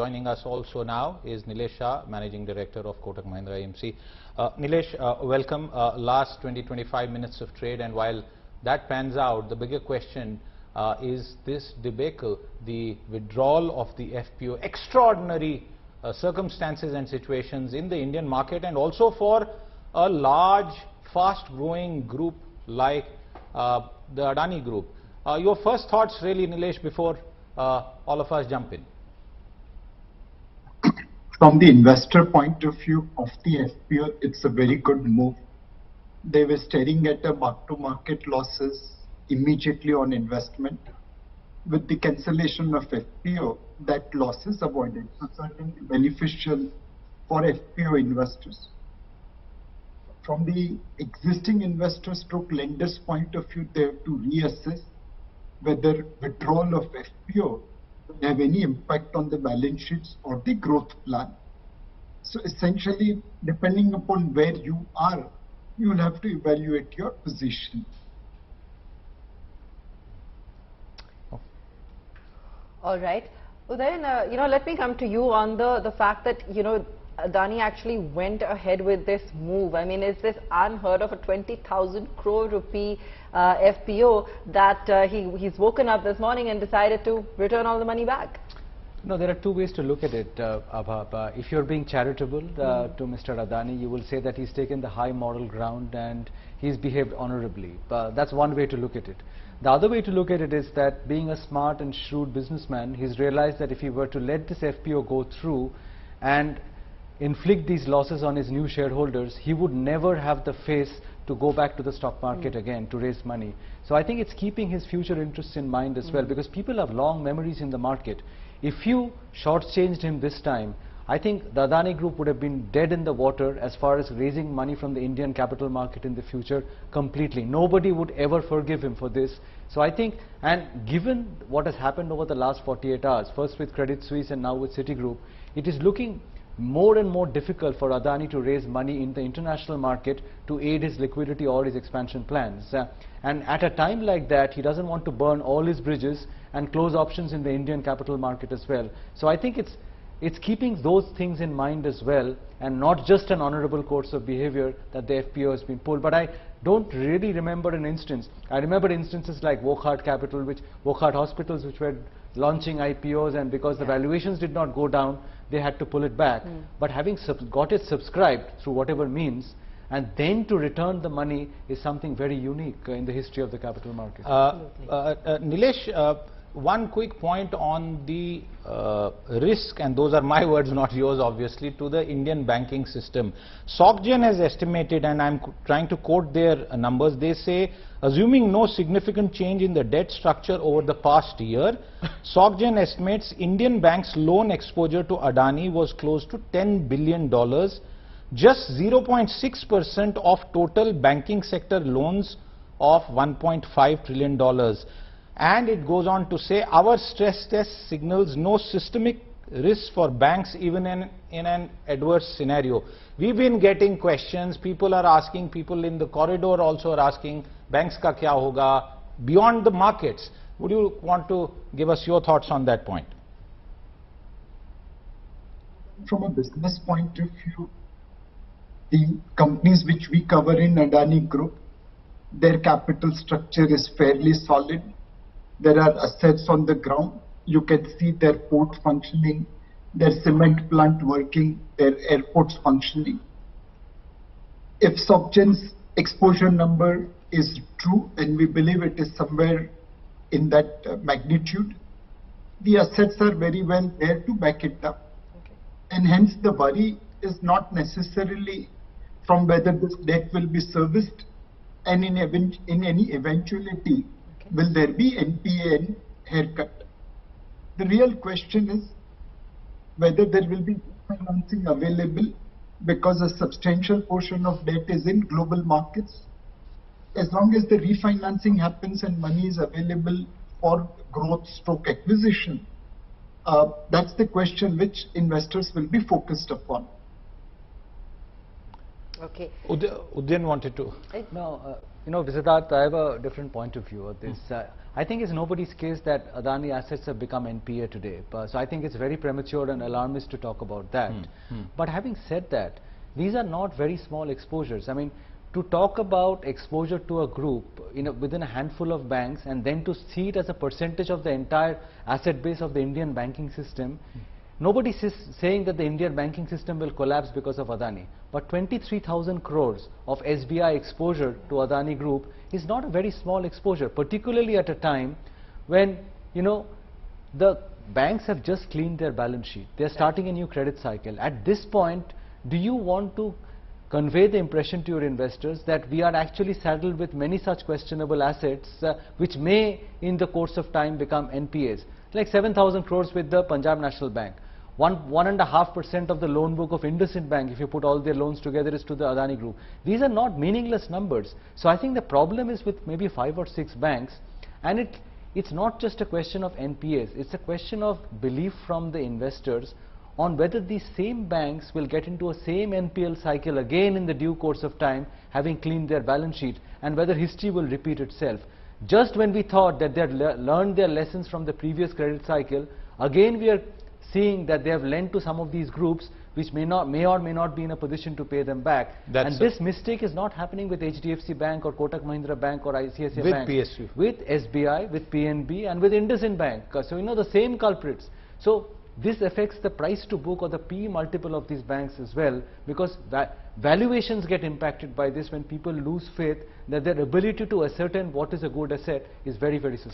joining us also now is Nilesh Shah, Managing Director of Kotak Mahindra AMC. Nilesh, welcome. Last 20-25 minutes of trade, and while that pans out, the bigger question is this debacle, the withdrawal of the FPO, extraordinary circumstances and situations in the Indian market, and also for a large, fast-growing group like the Adani Group. Your first thoughts really, Nilesh, before all of us jump in. From the investor point of view of the FPO, it's a very good move. They were staring at a mark-to-market losses immediately on investment. With the cancellation of FPO, that loss is avoided. So certainly beneficial for FPO investors. From the existing investors stroke lenders point of view, they have to reassess whether withdrawal of FPO will have any impact on the balance sheets or the growth plan. So essentially, depending upon where you are, you will have to evaluate your position. All right. Well then, let me come to you on the fact that, Adani actually went ahead with this move. I mean, is this unheard of, a 20,000 crore rupee FPO that he's woken up this morning and decided to return all the money back? No, there are two ways to look at it, Abha. If you're being charitable to Mr. Adani, you will say that he's taken the high moral ground and he's behaved honorably. That's one way to look at it. The other way to look at it is that being a smart and shrewd businessman, he's realized that if he were to let this FPO go through and inflict these losses on his new shareholders, he would never have the face to go back to the stock market again to raise money. So I think it's keeping his future interests in mind as well, because people have long memories in the market. If you shortchanged him this time, I think the Adani Group would have been dead in the water as far as raising money from the Indian capital market in the future completely. Nobody would ever forgive him for this. So I think, and given what has happened over the last 48 hours, first with Credit Suisse and now with Citigroup, it is looking more and more difficult for Adani to raise money in the international market to aid his liquidity or his expansion plans. And at a time like that, he doesn't want to burn all his bridges and close options in the Indian capital market as well. So I think it's keeping those things in mind as well, and not just an honorable course of behavior that the FPO has been pulled. But I don't really remember an instance. I remember instances like Wokhart Hospitals, which were launching IPOs, and because the valuations did not go down, they had to pull it back. But having got it subscribed through whatever means, and then to return the money is something very unique in the history of the capital market. Nilesh, one quick point on the risk, and those are my words, not yours obviously, to the Indian banking system. SocGen has estimated, and I'm trying to quote their numbers, they say, assuming no significant change in the debt structure over the past year, SocGen estimates Indian banks' loan exposure to Adani was close to $10 billion, just 0.6% of total banking sector loans of $1.5 trillion. And it goes on to say, our stress test signals no systemic risk for banks even in an adverse scenario. We've been getting questions, people are asking, people in the corridor also are asking, banks ka kya hoga, beyond the markets. Would you want to give us your thoughts on that point? From a business point of view, the companies which we cover in Adani Group, their capital structure is fairly solid. There are assets on the ground. You can see their port functioning, their cement plant working, their airports functioning. If SocGen's exposure number is true, and we believe it is somewhere in that magnitude, the assets are very well there to back it up. And hence the worry is not necessarily from whether this debt will be serviced, and in any eventuality, will there be NPA and haircut? The real question is whether there will be financing available, because a substantial portion of debt is in global markets. As long as the refinancing happens and money is available for growth stroke acquisition, that's the question which investors will be focused upon. Okay. Udyan wanted to. No, You know, Siddharth, I have a different point of view of this. I think it's nobody's case that Adani assets have become NPA today. So I think it's very premature and alarmist to talk about that. But having said that, these are not very small exposures. I mean, to talk about exposure to a group within a handful of banks and then to see it as a percentage of the entire asset base of the Indian banking system, nobody is saying that the Indian banking system will collapse because of Adani. But 23,000 crores of SBI exposure to Adani Group is not a very small exposure, particularly at a time when, the banks have just cleaned their balance sheet. They're starting a new credit cycle. At this point, do you want to convey the impression to your investors that we are actually saddled with many such questionable assets which may in the course of time become NPAs? Like 7,000 crores with the Punjab National Bank. 1.5% of the loan book of IndusInd Bank, if you put all their loans together, is to the Adani Group. These are not meaningless numbers. So I think the problem is with maybe 5 or 6 banks, and it's not just a question of NPAs, it's a question of belief from the investors on whether these same banks will get into a same NPL cycle again in the due course of time, having cleaned their balance sheet, and whether history will repeat itself. Just when we thought that they had learned their lessons from the previous credit cycle, again we are seeing that they have lent to some of these groups which may or may not be in a position to pay them back. And this mistake is not happening with HDFC Bank or Kotak Mahindra Bank or ICICI Bank. With PSU. With SBI, with PNB and with IndusInd Bank. So the same culprits. So this affects the price to book or the PE multiple of these banks as well, because valuations get impacted by this when people lose faith that their ability to ascertain what is a good asset is very, very suspect.